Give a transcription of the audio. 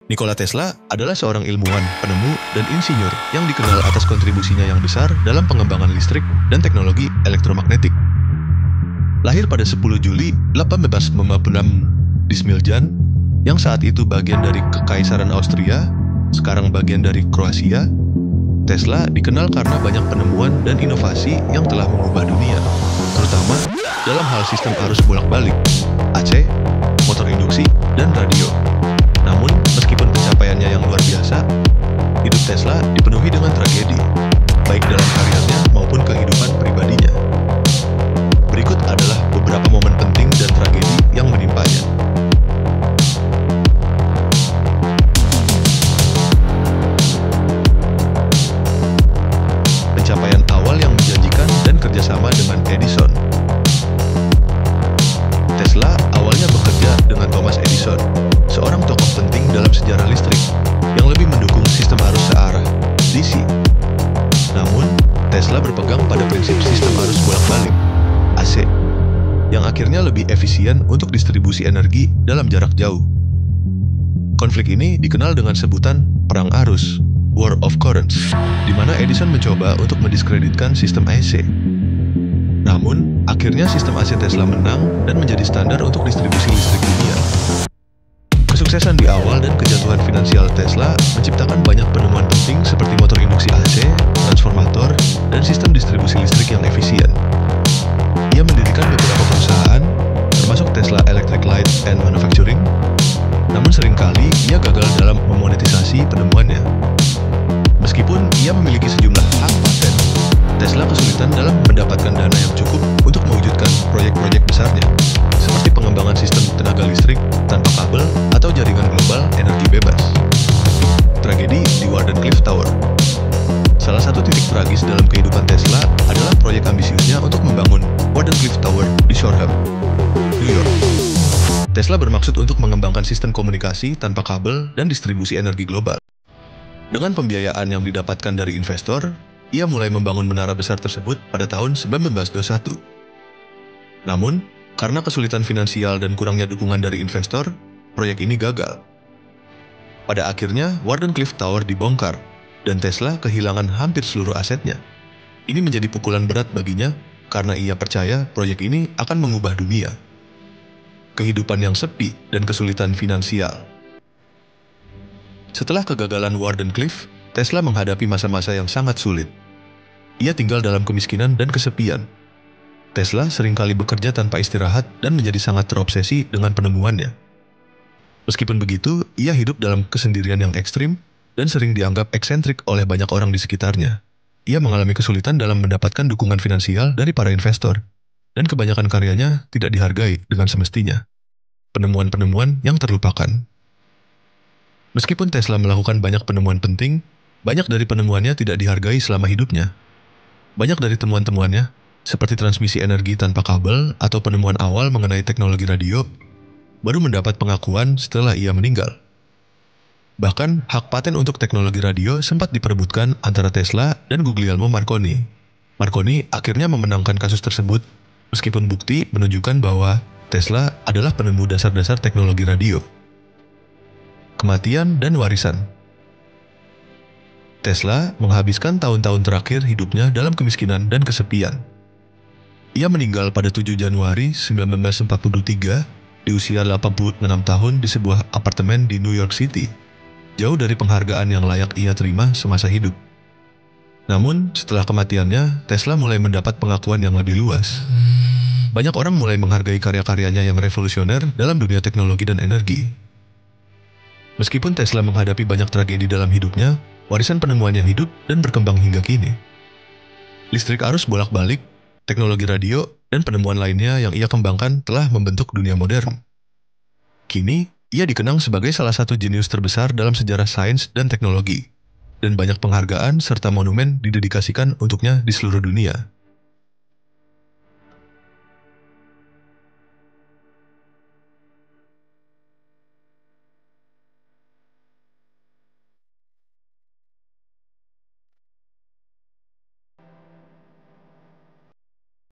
Nikola Tesla adalah seorang ilmuwan, penemu, dan insinyur yang dikenal atas kontribusinya yang besar dalam pengembangan listrik dan teknologi elektromagnetik. Lahir pada 10 Juli 1856 di Smiljan, yang saat itu bagian dari Kekaisaran Austria, sekarang bagian dari Kroasia, Tesla dikenal karena banyak penemuan dan inovasi yang telah mengubah dunia, terutama dalam hal sistem arus bolak-balik, AC, motor induksi, dan radio. Namun, meskipun pencapaiannya yang luar biasa, hidup Tesla dipenuhi dengan tragedi, baik dalam karirnya maupun kehidupan pribadinya. Berikut adalah beberapa momen penting dan tragedi yang menimpanya. Pencapaian awal yang menjanjikan dan kerjasama dengan Edison. Tesla awalnya bekerja dengan Thomas Edison, seorang tokoh penting dalam sejarah listrik yang lebih mendukung sistem arus searah DC. Namun, Tesla berpegang pada prinsip sistem arus bolak-balik AC, yang akhirnya lebih efisien untuk distribusi energi dalam jarak jauh. Konflik ini dikenal dengan sebutan Perang Arus, War of Currents, di mana Edison mencoba untuk mendiskreditkan sistem AC. Namun, akhirnya sistem AC Tesla menang dan menjadi standar untuk distribusi listrik dunia. Kesuksesan di awal dan kejatuhan finansial Tesla menciptakan banyak penemuan penting seperti motor induksi AC, transformator, dan sistem distribusi listrik yang efisien. Ia mendirikan beberapa perusahaan, termasuk Tesla Electric Light and Manufacturing, namun seringkali ia gagal dalam memonetisasi penemuannya. Meskipun ia memiliki sejumlah hak paten, Tesla kesulitan dalam mendapatkan dana yang cukup untuk mewujudkan proyek-proyek besarnya, seperti pengembangan sistem tenaga listrik tanpa kabel atau jaringan global energi bebas. Tragedi di Wardenclyffe Tower. Salah satu titik tragis dalam kehidupan Tesla adalah proyek ambisiusnya untuk membangun Wardenclyffe Tower di Shoreham, New York. Tesla bermaksud untuk mengembangkan sistem komunikasi tanpa kabel dan distribusi energi global. Dengan pembiayaan yang didapatkan dari investor, ia mulai membangun menara besar tersebut pada tahun 1921. Namun, karena kesulitan finansial dan kurangnya dukungan dari investor, proyek ini gagal. Pada akhirnya, Wardenclyffe Tower dibongkar, dan Tesla kehilangan hampir seluruh asetnya. Ini menjadi pukulan berat baginya, karena ia percaya proyek ini akan mengubah dunia. Kehidupan yang sepi dan kesulitan finansial. Setelah kegagalan Wardenclyffe, Tesla menghadapi masa-masa yang sangat sulit. Ia tinggal dalam kemiskinan dan kesepian. Tesla seringkali bekerja tanpa istirahat dan menjadi sangat terobsesi dengan penemuannya. Meskipun begitu, ia hidup dalam kesendirian yang ekstrim dan sering dianggap eksentrik oleh banyak orang di sekitarnya. Ia mengalami kesulitan dalam mendapatkan dukungan finansial dari para investor, dan kebanyakan karyanya tidak dihargai dengan semestinya. Penemuan-penemuan yang terlupakan. Meskipun Tesla melakukan banyak penemuan penting, banyak dari penemuannya tidak dihargai selama hidupnya. Banyak dari temuan-temuannya, seperti transmisi energi tanpa kabel atau penemuan awal mengenai teknologi radio, baru mendapat pengakuan setelah ia meninggal. Bahkan, hak paten untuk teknologi radio sempat diperebutkan antara Tesla dan Guglielmo Marconi. Marconi akhirnya memenangkan kasus tersebut, meskipun bukti menunjukkan bahwa Tesla adalah penemu dasar-dasar teknologi radio. Kematian dan warisan. Tesla menghabiskan tahun-tahun terakhir hidupnya dalam kemiskinan dan kesepian. Ia meninggal pada 7 Januari 1943 di usia 86 tahun di sebuah apartemen di New York City, jauh dari penghargaan yang layak ia terima semasa hidup. Namun, setelah kematiannya, Tesla mulai mendapat pengakuan yang lebih luas. Banyak orang mulai menghargai karya-karyanya yang revolusioner dalam dunia teknologi dan energi. Meskipun Tesla menghadapi banyak tragedi dalam hidupnya, warisan penemuannya hidup dan berkembang hingga kini. Listrik arus bolak-balik, teknologi radio, dan penemuan lainnya yang ia kembangkan telah membentuk dunia modern. Kini, ia dikenang sebagai salah satu jenius terbesar dalam sejarah sains dan teknologi, dan banyak penghargaan serta monumen didedikasikan untuknya di seluruh dunia.